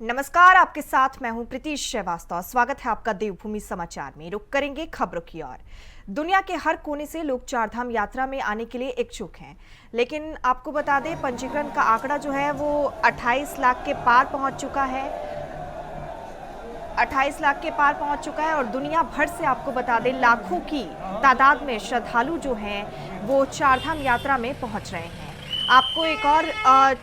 नमस्कार, आपके साथ मैं हूं प्रीतीश श्रीवास्तव। स्वागत है आपका देवभूमि समाचार में। रुक करेंगे खबरों की ओर। दुनिया के हर कोने से लोग चारधाम यात्रा में आने के लिए इच्छुक हैं, लेकिन आपको बता दें पंजीकरण का आंकड़ा जो है वो 28 लाख के पार पहुंच चुका है। 28 लाख के पार पहुंच चुका है और दुनिया भर से आपको बता दें लाखों की तादाद में श्रद्धालु जो हैं वो चारधाम यात्रा में पहुंच रहे हैं। आपको एक और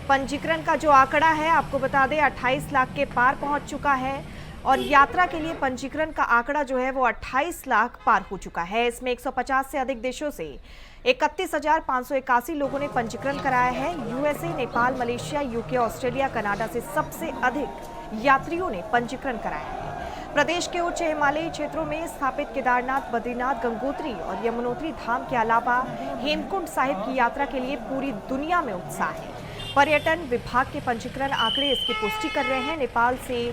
पंजीकरण का जो आंकड़ा है आपको बता दें 28 लाख के पार पहुंच चुका है और यात्रा के लिए पंजीकरण का आंकड़ा जो है वो 28 लाख पार हो चुका है। इसमें 150 से अधिक देशों से 31,581 लोगों ने पंजीकरण कराया है। USA, Nepal, Malaysia, UK, Australia, Canada से सबसे अधिक यात्रियों ने पंजीकरण कराया है। प्रदेश के उच्च हिमालयी क्षेत्रों में स्थापित केदारनाथ, बद्रीनाथ, गंगोत्री और यमुनोत्री धाम के अलावा हेमकुंड साहिब की यात्रा के लिए पूरी दुनिया में उत्साह है। पर्यटन विभाग के पंजीकरण आंकड़े इसकी पुष्टि कर रहे हैं। नेपाल से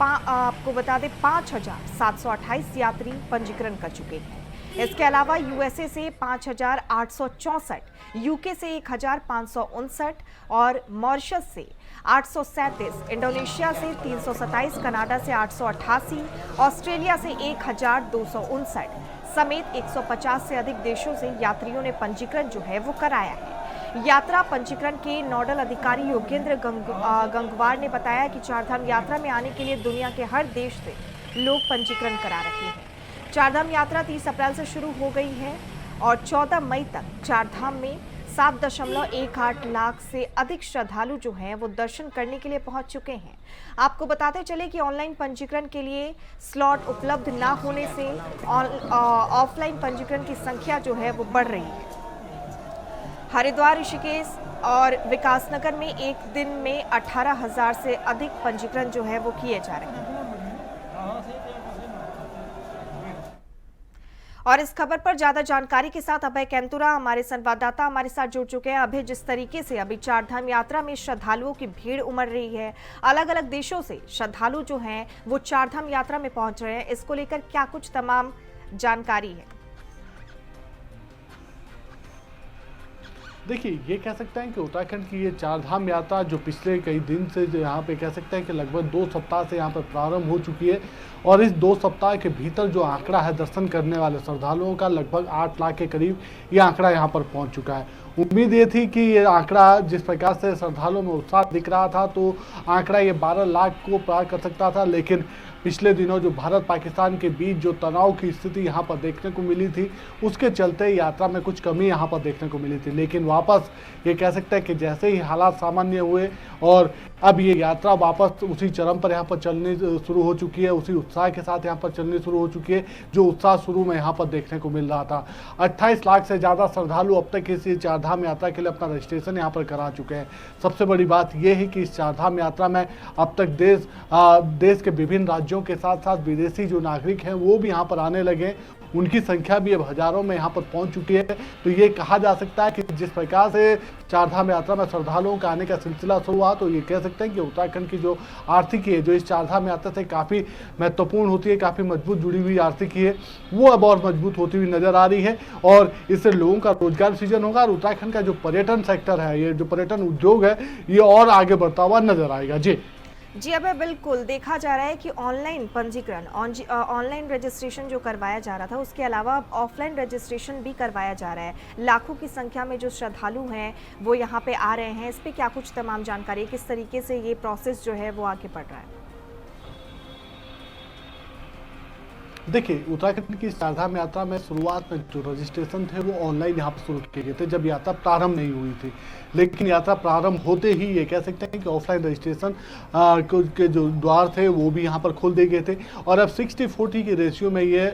आपको बता दें 5,728 यात्री पंजीकरण कर चुके हैं। इसके अलावा यूएसए से 5,864, यूके से 1,559 और मॉरिशस से 837, इंडोनेशिया से 327, कनाडा से 888, ऑस्ट्रेलिया से 1,259 समेत 150 से अधिक देशों से यात्रियों ने पंजीकरण जो है वो कराया है। यात्रा पंजीकरण के नोडल अधिकारी योगेंद्र गंगवार ने बताया कि चारधाम यात्रा में आने के लिए दुनिया के हर देश से लोग पंजीकरण करा रहे हैं। चारधाम यात्रा 30 अप्रैल से शुरू हो गई है और 14 मई तक चारधाम में 7.18 लाख से अधिक श्रद्धालु जो हैं वो दर्शन करने के लिए पहुंच चुके हैं। आपको बताते चले कि ऑनलाइन पंजीकरण के लिए स्लॉट उपलब्ध ना होने से ऑफलाइन पंजीकरण की संख्या जो है वो बढ़ रही है। हरिद्वार, ऋषिकेश और विकासनगर में एक दिन में 18,000 से अधिक पंजीकरण जो है वो किए जा रहे हैं। और इस खबर पर ज्यादा जानकारी के साथ अभय कैंतुरा हमारे संवाददाता हमारे साथ जुड़ चुके हैं। अभय, जिस तरीके से अभी चारधाम यात्रा में श्रद्धालुओं की भीड़ उमड़ रही है, अलग अलग देशों से श्रद्धालु जो हैं वो चारधाम यात्रा में पहुंच रहे हैं, इसको लेकर क्या कुछ तमाम जानकारी है? देखिए, ये कह सकते हैं कि उत्तराखंड की ये चारधाम यात्रा जो पिछले कई दिन से जो यहाँ पे कह सकते हैं कि लगभग 2 सप्ताह से यहाँ पर प्रारंभ हो चुकी है और इस 2 सप्ताह के भीतर जो आंकड़ा है दर्शन करने वाले श्रद्धालुओं का लगभग 8 लाख के करीब ये आंकड़ा यहाँ पर पहुँच चुका है। उम्मीद ये थी कि ये आंकड़ा जिस प्रकार से श्रद्धालुओं में उत्साह दिख रहा था तो आंकड़ा ये 12 लाख को पार कर सकता था, लेकिन पिछले दिनों जो भारत पाकिस्तान के बीच जो तनाव की स्थिति यहाँ पर देखने को मिली थी उसके चलते यात्रा में कुछ कमी यहाँ पर देखने को मिली थी, लेकिन वापस ये कह सकते हैं कि जैसे ही हालात सामान्य हुए और अब ये यात्रा वापस उसी चरम पर यहाँ पर चलनी शुरू हो चुकी है, उसी उत्साह के साथ यहाँ पर चलनी शुरू हो चुकी है जो उत्साह शुरू में यहाँ पर देखने को मिल रहा था। 28 लाख से ज़्यादा श्रद्धालु अब तक इस चारधाम यात्रा के लिए अपना रजिस्ट्रेशन यहाँ पर करा चुके हैं। सबसे बड़ी बात यह है कि इस चारधाम यात्रा में अब तक देश के विभिन्न राज्यों के साथ साथ विदेशी जो नागरिक हैं वो भी यहाँ पर आने लगे, उनकी संख्या भी अब हजारों में यहाँ पर पहुँच चुकी है। तो ये कहा जा सकता है कि जिस प्रकार से चारधाम यात्रा में श्रद्धालुओं का आने का सिलसिला शुरू हुआ तो ये कह सकते हैं कि उत्तराखंड की जो आर्थिकी है जो इस चारधाम यात्रा से काफ़ी महत्वपूर्ण होती है, काफ़ी मजबूत जुड़ी हुई आर्थिकी है, वो अब और मजबूत होती हुई नजर आ रही है और इससे लोगों का रोजगार सृजन होगा और उत्तराखंड का जो पर्यटन सेक्टर है, ये जो पर्यटन उद्योग है, ये और आगे बढ़ता हुआ नजर आएगा। जी अबे, बिल्कुल देखा जा रहा है कि ऑनलाइन पंजीकरण, ऑनलाइन रजिस्ट्रेशन जो करवाया जा रहा था उसके अलावा अब ऑफलाइन रजिस्ट्रेशन भी करवाया जा रहा है। लाखों की संख्या में जो श्रद्धालु हैं वो यहाँ पे आ रहे हैं, इस पे क्या कुछ तमाम जानकारी, किस तरीके से ये प्रोसेस जो है वो आगे बढ़ रहा है? देखिए, उत्तराखंड की चारधाम यात्रा में शुरुआत में जो रजिस्ट्रेशन थे वो ऑनलाइन यहाँ पर शुरू किए गए थे जब यात्रा प्रारंभ नहीं हुई थी, लेकिन यात्रा प्रारंभ होते ही ये कह सकते हैं कि ऑफलाइन रजिस्ट्रेशन के जो द्वार थे वो भी यहाँ पर खोल दिए गए थे और अब 60-40 की रेशियो में ये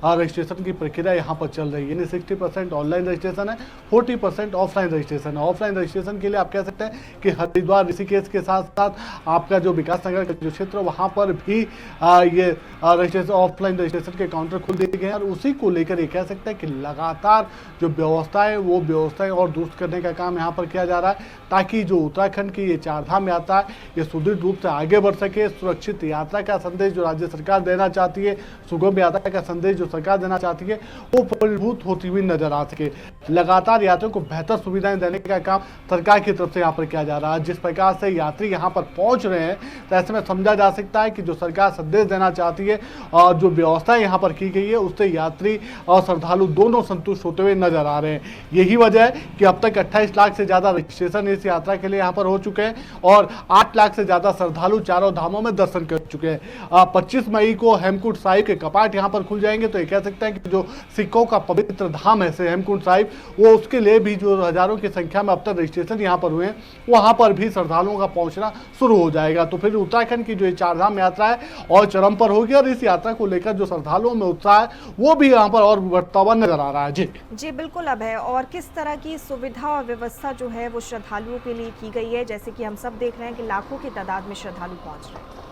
रजिस्ट्रेशन की प्रक्रिया यहाँ पर चल रही है, यानी 60% ऑनलाइन रजिस्ट्रेशन है, 40% ऑफलाइन रजिस्ट्रेशन है। ऑफलाइन रजिस्ट्रेशन के लिए आप कह सकते हैं कि हरिद्वार, ऋषिकेश के साथ साथ आपका जो विकासनगर का जो क्षेत्र वहाँ पर भी ये रजिस्ट्रेशन ऑफलाइन रजिस्ट्रेशन के काउंटर खुल दिए गए हैं और उसी को लेकर ये कह सकते हैं कि लगातार जो व्यवस्था है वो व्यवस्थाएं और दुरुस्त करने का काम यहाँ पर किया जा रहा है, ताकि जो उत्तराखंड की ये चारधाम यात्रा है ये सुदृढ़ रूप से आगे बढ़ सके। सुरक्षित यात्रा का संदेश जो राज्य सरकार देना चाहती है, सुगम यात्रा का संदेश जो सरकार देना चाहती है, वो परिभूत होती हुई नजर आ सके। लगातार यात्रियों को बेहतर सुविधाएं देने का काम सरकार की तरफ से यहाँ पर किया जा रहा है। जिस प्रकार से यात्री यहाँ पर पहुंच रहे हैं, तो ऐसे में समझा जा सकता है कि जो सरकार संदेश देना चाहती है और जो व्यवस्था यहाँ पर की गई है, उससे यात्री और श्रद्धालु दोनों संतुष्ट होते हुए नजर आ रहे हैं। यही वजह है कि अब तक 28 लाख से ज्यादा रजिस्ट्रेशन इस यात्रा के लिए यहाँ पर हो चुके हैं और 8 लाख से ज्यादा श्रद्धालु चारों धामों में दर्शन कर चुके हैं। 25 मई को हेमकुंड साहिब के कपाट यहाँ पर खुल जाएंगे, तो ये कह सकते हैं कि जो सिखों का पवित्र धाम है हेमकुंड साहिब, वो उसके लिए भी जो हजारों की संख्या में अब तक रजिस्ट्रेशन यहाँ पर हुए हैं, वहां पर भी श्रद्धालुओं का पहुंचना शुरू हो जाएगा। तो फिर उत्तराखंड की जो चारधाम यात्रा है और चरम पर होगी और इस यात्रा को लेकर जो श्रद्धालुओं में उत्साह है वो भी यहाँ पर और बढ़ता हुआ नजर आ रहा है। जी बिल्कुल अब है। और किस तरह की सुविधा और व्यवस्था जो है वो श्रद्धालुओं के लिए की गई है, जैसे कि हम सब देख रहे हैं कि लाखों की तादाद में श्रद्धालु पहुंच रहे हैं।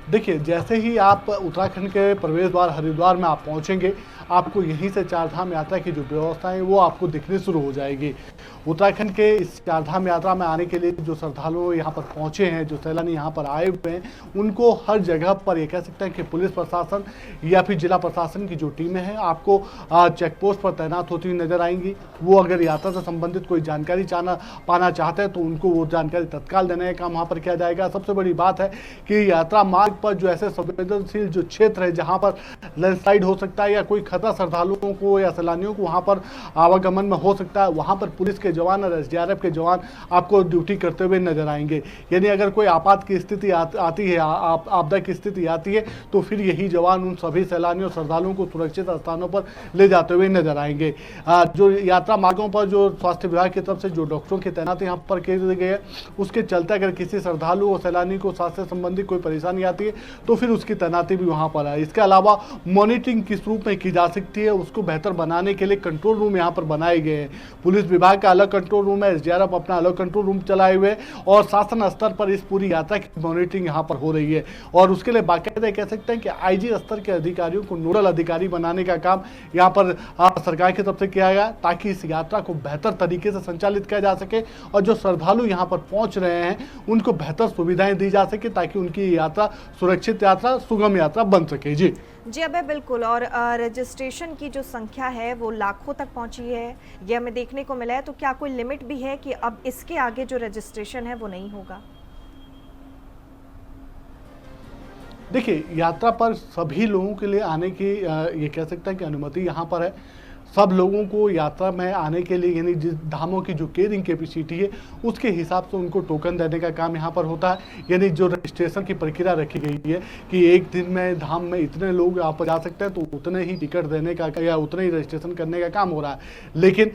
देखिए, जैसे ही आप उत्तराखंड के प्रवेश द्वार हरिद्वार में आप पहुंचेंगे, आपको यहीं से चारधाम यात्रा की जो व्यवस्था है वो आपको दिखनी शुरू हो जाएगी। उत्तराखंड के इस चारधाम यात्रा में आने के लिए जो श्रद्धालु यहाँ पर पहुंचे हैं, जो सैलानी यहाँ पर आए हुए हैं, उनको हर जगह पर ये कह सकते हैं कि पुलिस प्रशासन या फिर जिला प्रशासन की जो टीमें हैं आपको चेक पोस्ट पर तैनात होती हुई नजर आएंगी। वो अगर यात्रा से संबंधित कोई जानकारी पाना चाहते हैं तो उनको वो जानकारी तत्काल देने का काम वहाँ पर किया जाएगा। सबसे बड़ी बात है कि यात्रा मार्ग पर जो ऐसे संवेदनशील जो क्षेत्र है जहाँ पर लैंडस्लाइड हो सकता है या कोई खतरा श्रद्धालुओं को या सैलानियों को वहाँ पर आवागमन में हो सकता है, वहाँ पर पुलिस के जवान और एसडीआरएफ के जवान आपको ड्यूटी करते हुए नजर आएंगे। यानी अगर कोई आपात की स्थिति आती है, आपदा की स्थिति आती है, तो फिर यही जवान उन सभी सैलानियों श्रद्धालुओं को सुरक्षित स्थानों पर ले जाते हुए नजर आएंगे। जो यात्रा मार्गों पर जो स्वास्थ्य विभाग की तरफ से जो डॉक्टरों की तैनाती यहाँ पर की गई है, उसके चलते अगर किसी श्रद्धालु और सैलानी को स्वास्थ्य संबंधी कोई परेशानी आती है तो फिर उसकी तैनाती भी वहाँ पर है। इसके अलावा मॉनिटरिंग किस रूप में की जा सकती है, उसको बेहतर बनाने के लिए कंट्रोल रूम यहाँ पर बनाए गए हैं। पुलिस विभाग का अलग कंट्रोल रूम है, एसडीआरएफ अपना अलग कंट्रोल रूम चलाए हुए और शासन स्तर पर इस पूरी यात्रा की मॉनिटरिंग यहाँ पर हो रही है। और उसके लिए बाकायदा कह सकते हैं कि आईजी स्तर के अधिकारियों को नोडल अधिकारी बनाने का काम यहाँ पर सरकार की तरफ से किया गया, ताकि इस यात्रा को बेहतर तरीके से संचालित किया जा सके और जो श्रद्धालु यहाँ पर पहुंच रहे हैं उनको बेहतर सुविधाएं दी जा सके, ताकि उनकी यात्रा सुरक्षित यात्रा, सुगम यात्रा बन सके। जी अब बिल्कुल। और रजिस्ट्रेशन की जो संख्या है वो लाखों तक पहुंची है, ये हमें देखने को मिला है। तो क्या कोई लिमिट भी है कि अब इसके आगे जो रजिस्ट्रेशन है वो नहीं होगा? देखिए, यात्रा पर सभी लोगों के लिए आने की ये कह सकते हैं कि अनुमति यहाँ पर है। सब लोगों को यात्रा में आने के लिए, यानी जिस धामों की जो केयरिंग कैपेसिटी है उसके हिसाब से उनको टोकन देने का काम यहाँ पर होता है। यानी जो रजिस्ट्रेशन की प्रक्रिया रखी गई है कि एक दिन में धाम में इतने लोग यहाँ पर जा सकते हैं, तो उतने ही टिकट देने का या उतने ही रजिस्ट्रेशन करने का काम हो रहा है। लेकिन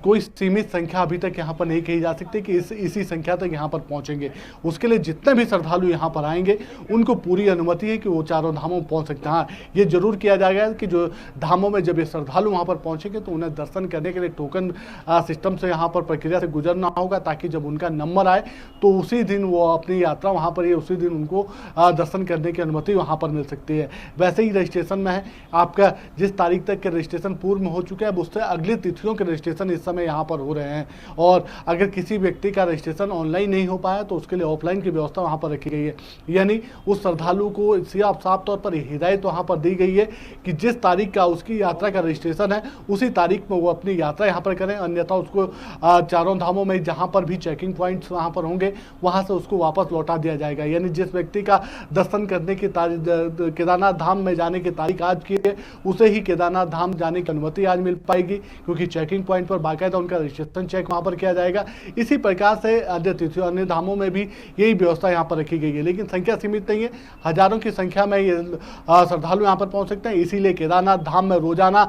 कोई सीमित संख्या अभी तक यहाँ पर नहीं कही जा सकती कि इसी संख्या तक यहाँ पर पहुँचेंगे। उसके लिए जितने भी श्रद्धालु यहाँ पर आएंगे उनको पूरी अनुमति है कि वो चारों धामों में पहुँच सकते हैं। हाँ, ये जरूर किया जाएगा कि जो धामों में जब ये श्रद्धालु वहाँ पर पहुंचेंगे तो उन्हें दर्शन करने के लिए टोकन सिस्टम से यहाँ पर प्रक्रिया से गुजरना होगा, ताकि जब उनका नंबर आए तो उसी दिन वो अपनी यात्रा वहाँ पर, उसी दिन उनको दर्शन करने की अनुमति वहाँ पर मिल सकती है। वैसे ही रजिस्ट्रेशन में है, आपका जिस तारीख तक के रजिस्ट्रेशन पूर्व में हो चुके हैं, अब उससे अगली तिथियों के रजिस्ट्रेशन इस समय यहाँ पर हो रहे हैं। और अगर किसी व्यक्ति का रजिस्ट्रेशन ऑनलाइन नहीं हो पाया तो उसके लिए ऑफलाइन की व्यवस्था वहाँ पर रखी गई है। यानी उस श्रद्धालु को साफ तौर पर हिदायत वहाँ पर दी गई है कि जिस तारीख का उसकी यात्रा का रजिस्ट्रेशन है उसी तारीख में वो अपनी यात्रा यहाँ पर करें, अन्यथा उसको चारों धामों में जहाँ पर भी चेकिंग पॉइंट्स वहाँ पर होंगे वहाँ से उसको वापस लौटा दिया जाएगा। यानी जिस व्यक्ति का दर्शन करने की केदारनाथ धाम में जाने की तारीख आज की है, उसे ही केदारनाथ धाम जाने की अनुमति आज मिल पाएगी, क्योंकि चेकिंग पॉइंट पर बाकायदा उनका रजिस्ट्रेशन चेक वहाँ पर किया जाएगा। इसी प्रकार से अन्य तिथियों, अन्य धामों में भी यही व्यवस्था यहाँ पर रखी गई है। लेकिन संख्या सीमित नहीं है, हजारों की संख्या में ये श्रद्धालु यहाँ पर पहुँच सकते हैं। इसीलिए केदारनाथ धाम में रोजाना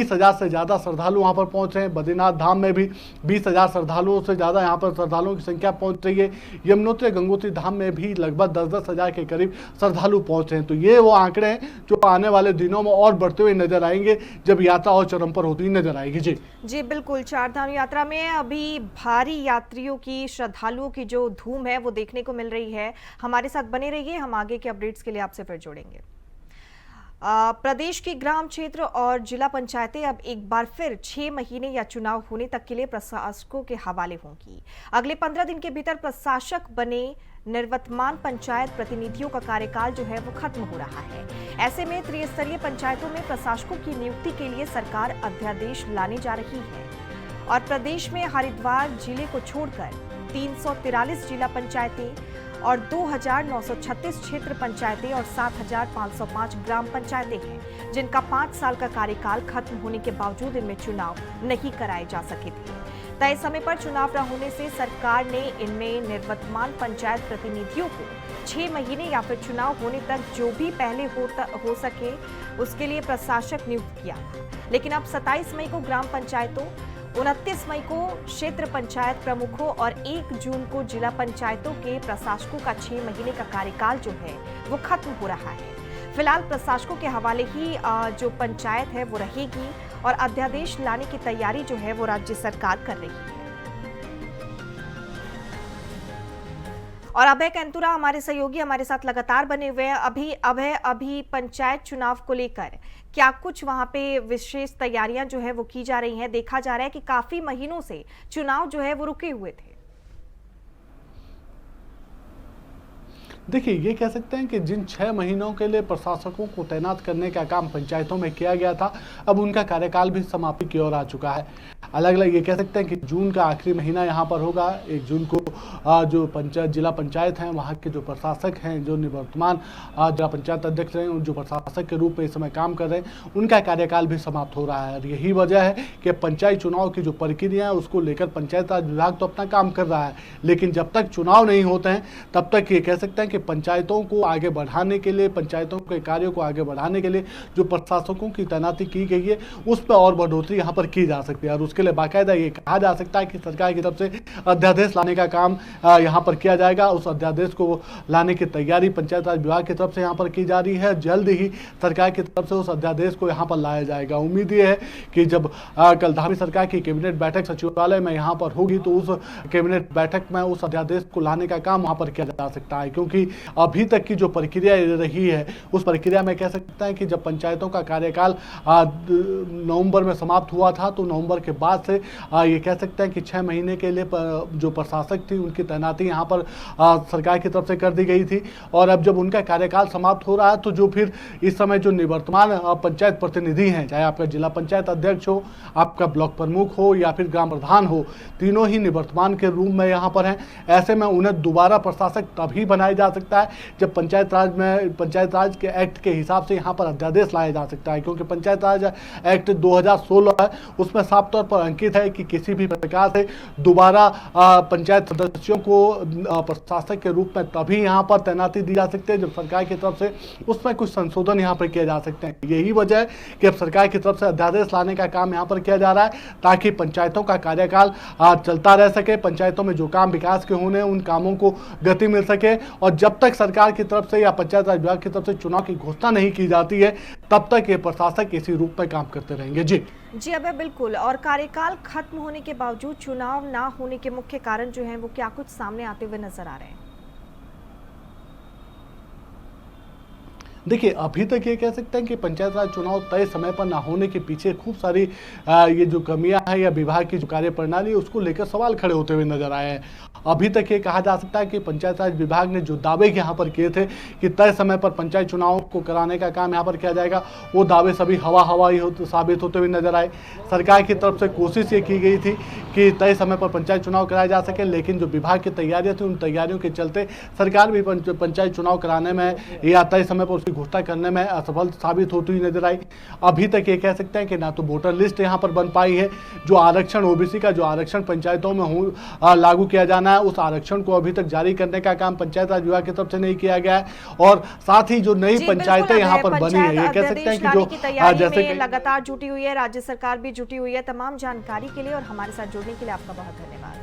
20,000 से ज़्यादा श्रद्धालु वहाँ पर पहुँच रहे हैं। बद्रीनाथ धाम में भी 20,000 श्रद्धालुओं से ज़्यादा यहाँ पर श्रद्धालुओं की संख्या पहुँच रही है। यमुनोत्री गंगोत्री धाम में भी लगभग 10-10 हज़ार के करीब श्रद्धालु पहुँच रहे हैं। तो ये वो आंकड़े हैं जो आने वाले दिनों में और बढ़ते हुए नजर आएंगे जब यात्रा और चरम पर होती नजर आएगी। जी बिल्कुल, चारधाम यात्रा में अभी भारी यात्रियों की, श्रद्धालुओं की जो धूम है वो देखने को मिल रही है। हमारे साथ बने रहिए, हम आगे के अपडेट्स के लिए आपसे फिर जुड़ेंगे। प्रदेश की ग्राम क्षेत्र और जिला पंचायतें अब एक बार फिर 6 महीने या चुनाव होने तक के लिए प्रशासकों के हवाले होंगी। अगले 15 दिन के भीतर प्रशासक बने निर्वतमान पंचायत प्रतिनिधियों का कार्यकाल जो है वो खत्म हो रहा है। ऐसे में त्रिस्तरीय पंचायतों में प्रशासकों की नियुक्ति के लिए सरकार अध्यादेश लाने जा रही है और प्रदेश में हरिद्वार जिले को छोड़कर 343 जिला पंचायतें और 2,936 क्षेत्र पंचायतें और 7,505 ग्राम पंचायतें हैं जिनका 5 साल का कार्यकाल खत्म होने के बावजूद इनमें चुनाव नहीं कराए जा सके थे। तय समय पर चुनाव न होने से सरकार ने इनमें निर्वतमान पंचायत प्रतिनिधियों को 6 महीने या फिर चुनाव होने तक जो भी पहले हो सके उसके लिए प्रशासक नियुक्त किया। लेकिन अब 27 मई को ग्राम पंचायतों, 29 मई को क्षेत्र पंचायत प्रमुखों और 1 जून को जिला पंचायतों के प्रशासकों का 6 महीने का कार्यकाल जो है वो खत्म हो रहा है। फिलहाल प्रशासकों के हवाले ही जो पंचायत है वो रहेगी और अध्यादेश लाने की तैयारी जो है वो राज्य सरकार कर रही है। और अभय कैंतुरा हमारे सहयोगी हमारे साथ लगातार बने हुए हैं। अभी पंचायत चुनाव को लेकर क्या कुछ वहां पे विशेष तैयारियां जो है वो की जा रही हैं? देखा जा रहा है कि काफी महीनों से चुनाव जो है वो रुके हुए थे। देखिए, ये कह सकते हैं कि जिन 6 महीनों के लिए प्रशासकों को तैनात करने का काम पंचायतों में किया गया था, अब उनका कार्यकाल भी समाप्ति की ओर आ चुका है। अलग अलग ये कह सकते हैं कि जून का आखिरी महीना यहाँ पर होगा। 1 जून को जो जिला पंचायत हैं वहाँ के जो प्रशासक हैं, जो निवर्तमान जिला पंचायत अध्यक्ष हैं, जो प्रशासक के रूप में इस समय काम कर रहे हैं, उनका कार्यकाल भी समाप्त हो रहा है। और यही वजह है कि पंचायत चुनाव की जो प्रक्रिया है उसको लेकर पंचायत राज विभाग तो अपना काम कर रहा है, लेकिन जब तक चुनाव नहीं होते हैं तब तक ये कह सकते हैं कि पंचायतों को आगे बढ़ाने के लिए, पंचायतों के कार्यों को आगे बढ़ाने के लिए जो प्रशासकों की तैनाती की गई है उस पर और बढ़ोतरी यहाँ पर की जा सकती है। और उसके लिए बाकायदा ये कहा जा सकता है कि सरकार की तरफ से अध्यादेश लाने का काम यहाँ पर किया जाएगा। उस अध्यादेश को लाने की तैयारी पंचायत राज विभाग की तरफ से यहाँ पर की जा रही है। जल्द ही सरकार की तरफ से उस अध्यादेश को यहाँ पर लाया जाएगा। उम्मीद ये है कि जब कल धामी सरकार की कैबिनेट बैठक सचिवालय में यहाँ पर होगी तो उस कैबिनेट बैठक में उस अध्यादेश को लाने का काम वहाँ पर किया जा सकता है, क्योंकि अभी तक की जो प्रक्रिया रही है उस प्रक्रिया में कह सकते हैं कि जब पंचायतों का कार्यकाल नवंबर में समाप्त हुआ था तो नवंबर के बाद से ये कह सकते हैं कि 6 महीने के लिए जो प्रशासक थी उनकी तैनाती यहाँ पर सरकार की तरफ से कर दी गई थी। और अब जब उनका कार्यकाल समाप्त हो रहा है तो जो फिर इस समय जो निवर्तमान पंचायत प्रतिनिधि हैं, चाहे आपका जिला पंचायत अध्यक्ष हो, आपका ब्लॉक प्रमुख हो या फिर ग्राम प्रधान हो, तीनों ही निवर्तमान के रूप में यहाँ पर हैं। ऐसे में उन्हें दोबारा प्रशासक तभी बनाया जा सकता है जब पंचायत राज के एक्ट के हिसाब से यहाँ पर अध्यादेश लाया जा सकता है, क्योंकि पंचायत राज एक्ट 2016 है, उसमें साफ तौर पर अंकित है कि किसी भी प्रकार से दोबारा पंचायत सदस्यों को प्रशासक के रूप में तभी यहाँ पर तैनाती दी जा सकती है जब सरकार की तरफ से उसमें कुछ संशोधन यहाँ पर किए जा सकते हैं। यही वजह है कि अब सरकार की तरफ से अध्यादेश लाने का काम यहाँ पर किया जा रहा है ताकि पंचायतों का कार्यकाल चलता रह सके, पंचायतों में जो काम विकास के होने उन कामों को गति मिल सके। और जब तक सरकार की तरफ से या पंचायत राज विभाग की तरफ से चुनाव की घोषणा नहीं की जाती है तब तक ये प्रशासक इसी रूप में काम करते रहेंगे। जी अबे बिल्कुल। और कार्यकाल खत्म होने के बावजूद चुनाव ना होने के मुख्य कारण जो हैं वो क्या कुछ सामने आते हुए नजर आ रहे हैं? देखिए, अभी तक ये कह सकते हैं कि पंचायत राज चुनाव तय समय पर ना होने के पीछे खूब सारी ये जो कमियां हैं या विभाग की जो कार्यप्रणाली उसको लेकर सवाल खड़े होते हुए नजर आए हैं। अभी तक ये कहा जा सकता है कि पंचायत राज विभाग ने जो दावे यहाँ पर किए थे कि तय समय पर पंचायत चुनाव को कराने का काम यहाँ पर किया जाएगा, वो दावे सभी हवा ही साबित होते हुए नजर आए। सरकार की तरफ से कोशिश ये की गई थी कि तय समय पर पंचायत चुनाव कराया जा सके, लेकिन जो विभाग की तैयारियां थी उन तैयारियों के चलते सरकार भी पंचायत चुनाव कराने में या तय समय पर घोषणा करने में असफल साबित होती हुई नजर आई। अभी तक ये कह सकते हैं कि ना तो वोटर लिस्ट यहाँ पर बन पाई है, जो आरक्षण ओबीसी का जो आरक्षण पंचायतों में लागू किया जाना है उस आरक्षण को अभी तक जारी करने का काम पंचायत राज विभाग की तरफ से नहीं किया गया है, और साथ ही जो नई पंचायतें यहाँ पर बनी है, ये कह सकते हैं कि जो जैसे कि लगातार जुटी हुई है, राज्य सरकार भी जुटी हुई है। तमाम जानकारी के लिए और हमारे साथ जुड़ने के लिए आपका बहुत धन्यवाद।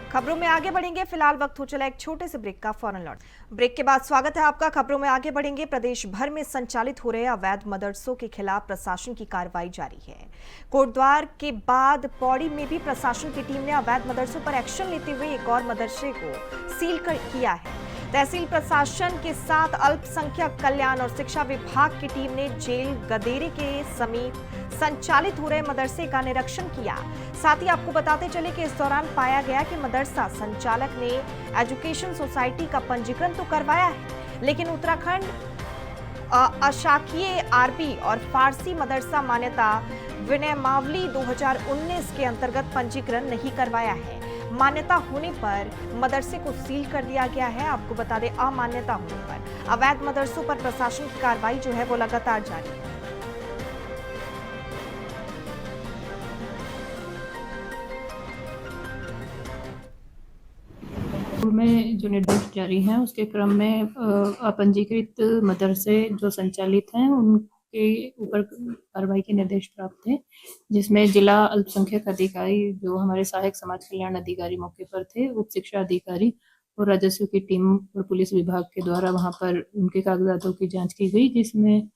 खबरों में आगे बढ़ेंगे, फिलहाल वक्त हो चला एक छोटे से ब्रेक का, फौरन लौट। ब्रेक के बाद स्वागत है आपका। खबरों में आगे बढ़ेंगे। प्रदेश भर में संचालित हो रहे अवैध मदरसों के खिलाफ प्रशासन की कार्रवाई जारी है। कोटद्वार के बाद पौड़ी में भी प्रशासन की टीम ने अवैध मदरसों पर एक्शन लेते हुए एक और मदरसे को सील किया है। तहसील प्रशासन के साथ अल्पसंख्यक कल्याण और शिक्षा विभाग की टीम ने जेल गदेरे के समीप संचालित हो रहे मदरसे का निरीक्षण किया। साथ ही आपको बताते चले कि इस दौरान पाया गया कि मदरसा संचालक ने एजुकेशन सोसाइटी का पंजीकरण तो करवाया है, लेकिन उत्तराखंड अशाकीय आरबी और फारसी मदरसा मान्यता विनयमावली 2019 के अंतर्गत पंजीकरण नहीं करवाया है। मान्यता होने पर मदरसे को सील कर दिया गया है। आपको बता दें, अमान्यता होने पर अवैध मदरसों पर प्रशासन की कार्रवाई जो है वो लगातार जारी है। में जो निर्देश जारी हैं उसके क्रम में अपंजीकृत मदरसे जो संचालित हैं उनके ऊपर कार्रवाई के निर्देश प्राप्त थे, जिसमें जिला अल्पसंख्यक अधिकारी जो हमारे सहायक समाज कल्याण अधिकारी मौके पर थे, उप शिक्षा अधिकारी और राजस्व की टीम और पुलिस विभाग के द्वारा वहां पर उनके कागजातों की जांच की गई, जिसमें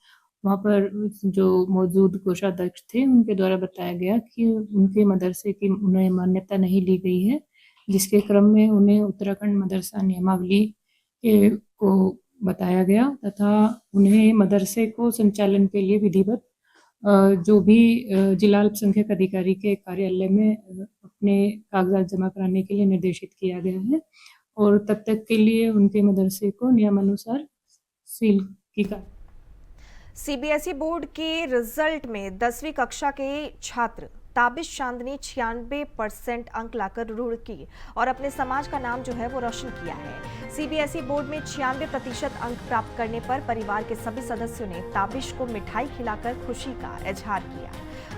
वहां पर जो मौजूद कोषाध्यक्ष थे उनके द्वारा बताया गया कि उनके मदरसे की उन्हें मान्यता नहीं ली गई है, जिसके क्रम में उन्हें उत्तराखंड मदरसा नियमावली को बताया गया तथा उन्हें मदरसे को संचालन के लिए विधिवत जो भी जिला अल्पसंख्यक अधिकारी के कार्यालय में अपने कागजात जमा कराने के लिए निर्देशित किया गया है, और तब तक के लिए उनके मदरसे को नियमानुसार सील किया। सीबीएसई बोर्ड के रिजल्ट में 10वीं कक्षा के छात्र ताबिश चांद ने 96% अंक लाकर रुड़की और अपने समाज का नाम जो है वो रोशन किया है। सीबीएसई बोर्ड में 96% अंक प्राप्त करने पर परिवार के सभी सदस्यों ने ताबिश को मिठाई खिलाकर खुशी का इजहार किया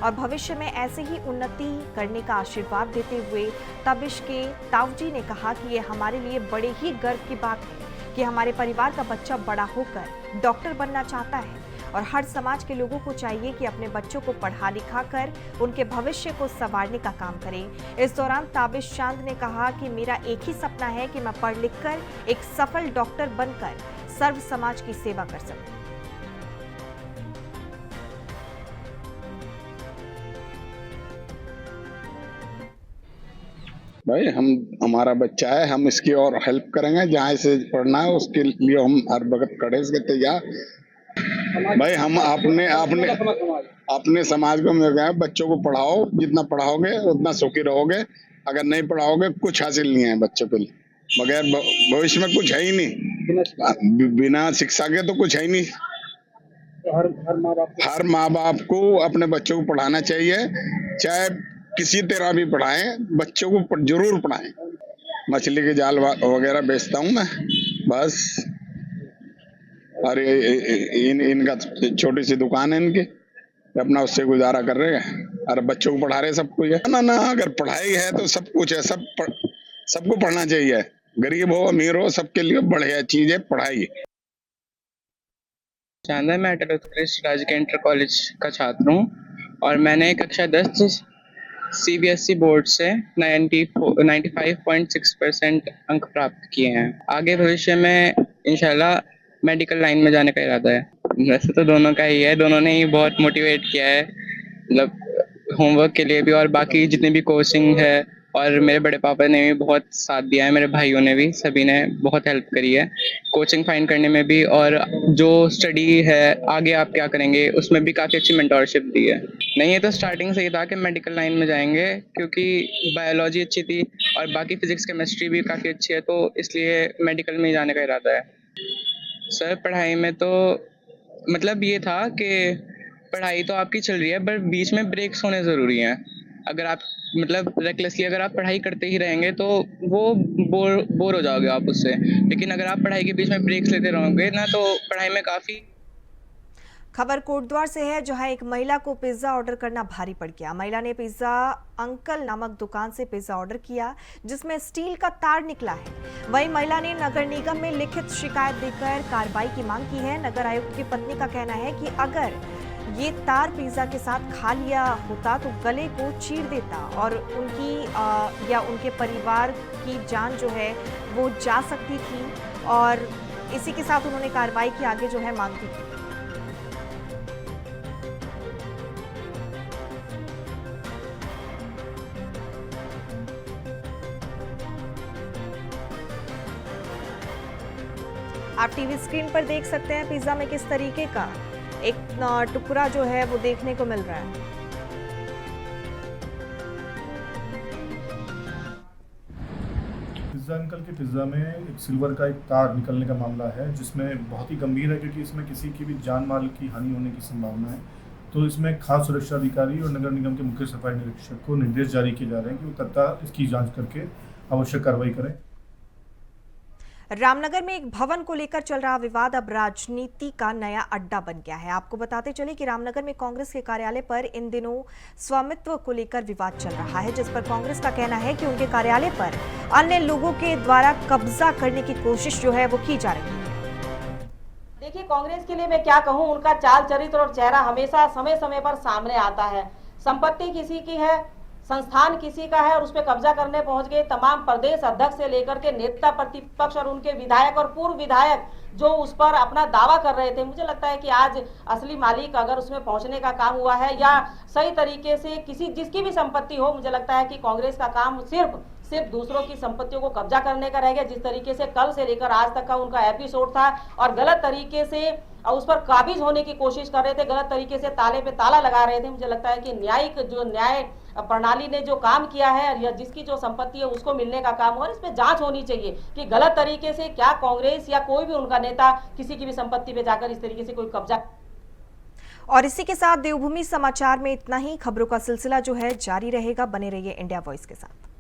और भविष्य में ऐसे ही उन्नति करने का आशीर्वाद देते हुए ताबिश के ताऊजी ने कहा कि ये हमारे लिए बड़े ही गर्व की बात है कि हमारे परिवार का बच्चा बड़ा होकर डॉक्टर बनना चाहता है और हर समाज के लोगों को चाहिए कि अपने बच्चों को पढ़ा लिखा कर उनके भविष्य को संवारने का काम करें। इस दौरान ताबिश चांद ने कहा कि मेरा एक ही सपना है कि मैं पढ़ लिख कर एक सफल डॉक्टर बनकर सर्व समाज की सेवा कर सकूं। भाई हमारा बच्चा है, हम इसकी और हेल्प करेंगे, जहाँ इसे पढ़ना है उसके लिए हम हर वक्त खड़े इसके तैयार। भाई हम अपने समाज को मिल गए, बच्चों को पढ़ाओ, जितना पढ़ाओगे उतना सुखी रहोगे। अगर नहीं पढ़ाओगे कुछ हासिल नहीं है बच्चों के लिए, बगैर भविष्य में कुछ है ही नहीं, बिना शिक्षा के तो कुछ है ही नहीं। हर माँ बाप को अपने बच्चों को पढ़ाना चाहिए, चाहे किसी तरह भी पढ़ाएं, बच्चों को जरूर पढ़ाएं। मछली के जाल वगैरह बेचता हूँ मैं, बस। अरे इनका छोटी सी दुकान है इनकी, अपना उससे गुजारा कर रहे हैं। अरे बच्चों को पढ़ा रहे, सब कुछ है ना। अगर पढ़ाई है तो सब कुछ है, सबको पढ़ना चाहिए, गरीब हो अमीर हो सबके लिए बढ़िया चीज है पढ़ाई। चांदा, मैं राजकीय इंटर कॉलेज का छात्र हूँ और मैंने कक्षा 10 सीबीएसई बोर्ड से 95.6% अंक प्राप्त किए हैं। आगे भविष्य में इंशाल्लाह मेडिकल लाइन में जाने का इरादा है। वैसे तो दोनों का ही है, दोनों ने ही बहुत मोटिवेट किया है, मतलब होमवर्क के लिए भी और बाकी जितनी भी कोचिंग है, और मेरे बड़े पापा ने भी बहुत साथ दिया है, मेरे भाइयों ने भी, सभी ने बहुत हेल्प करी है कोचिंग फाइंड करने में भी, और जो स्टडी है आगे आप क्या करेंगे उसमें भी काफ़ी अच्छी मेंटोरशिप दी है। नहीं, ये तो स्टार्टिंग से ही था कि मेडिकल लाइन में जाएंगे, क्योंकि बायोलॉजी अच्छी थी और बाकी फिजिक्स केमिस्ट्री भी काफ़ी अच्छी है, तो इसलिए मेडिकल में ही जाने का इरादा है। सर, पढ़ाई में तो मतलब ये था कि पढ़ाई तो आपकी चल रही है, पर बीच में ब्रेक्स होने ज़रूरी हैं। अगर आप मतलब रेकलेसली अगर आप पढ़ाई करते ही रहेंगे तो वो बोर हो जाओगे आप उससे। लेकिन अगर आप पढ़ाई के बीच में ब्रेक्स लेते रहोगे ना तो पढ़ाई में काफ़ी। खबर कोटद्वार से है, जहां एक महिला को पिज्जा ऑर्डर करना भारी पड़ गया। महिला ने पिज्जा अंकल नामक दुकान से पिज्जा ऑर्डर किया जिसमें स्टील का तार निकला है। वहीं महिला ने नगर निगम में लिखित शिकायत देकर कार्रवाई की मांग की है। नगर आयुक्त की पत्नी का कहना है कि अगर ये तार पिज्जा के साथ खा लिया होता तो गले को चीर देता और उनकी या उनके परिवार की जान जो है वो जा सकती थी। और इसी के साथ उन्होंने कार्रवाई की आगे जो है मांग की। आप टीवी स्क्रीन पर देख सकते हैं पिज्जा में किस तरीके का एक टुकड़ा जो है वो देखने को मिल रहा है। पिज्जा अंकल के पिज्जा में एक सिल्वर का एक तार निकलने का मामला है जिसमें बहुत ही गंभीर है क्योंकि इसमें किसी की भी जान माल की हानि होने की संभावना है। तो इसमें खास सुरक्षा अधिकारी और नगर निगम के मुख्य सफाई निरीक्षक को निर्देश जारी किए जा रहे हैं कि वो तत्काल इसकी जांच करके आवश्यक कार्रवाई करें। रामनगर में एक भवन को लेकर चल रहा विवाद अब राजनीति का नया अड्डा बन गया है। आपको बताते चले कि रामनगर में कांग्रेस के कार्यालय पर इन दिनों स्वामित्व को लेकर विवाद चल रहा है, जिस पर कांग्रेस का कहना है कि उनके कार्यालय पर अन्य लोगों के द्वारा कब्जा करने की कोशिश जो है वो की जा रही है। देखिए, कांग्रेस के लिए मैं क्या कहूं, उनका चाल चरित्र और चेहरा हमेशा समय समय पर सामने आता है। संपत्ति किसी की है, संस्थान किसी का है और उस पर कब्जा करने पहुंच गए तमाम प्रदेश अध्यक्ष से लेकर के नेता प्रतिपक्ष और उनके विधायक और पूर्व विधायक जो उस पर अपना दावा कर रहे थे। मुझे लगता है कि आज असली मालिक अगर उसमें पहुंचने का काम हुआ है या सही तरीके से किसी जिसकी भी संपत्ति हो, मुझे लगता है कि कांग्रेस का काम सिर्फ दूसरों की संपत्तियों को कब्जा करने का रह गया। जिस तरीके से कल से लेकर आज तक का उनका एपिसोड था और गलत तरीके से उस पर काबिज होने की कोशिश कर रहे थे, गलत तरीके से ताले पे ताला लगा रहे थे। मुझे लगता है कि न्याय प्रणाली ने जो काम किया है या जिसकी जो संपत्ति है उसको मिलने का काम हुआ, इस पे जांच होनी चाहिए कि गलत तरीके से क्या कांग्रेस या कोई भी उनका नेता किसी की भी संपत्ति पे जाकर इस तरीके से कोई कब्जा। और इसी के साथ देवभूमि समाचार में इतना ही। खबरों का सिलसिला जो है जारी रहेगा। बने रहिए इंडिया वॉइस के साथ।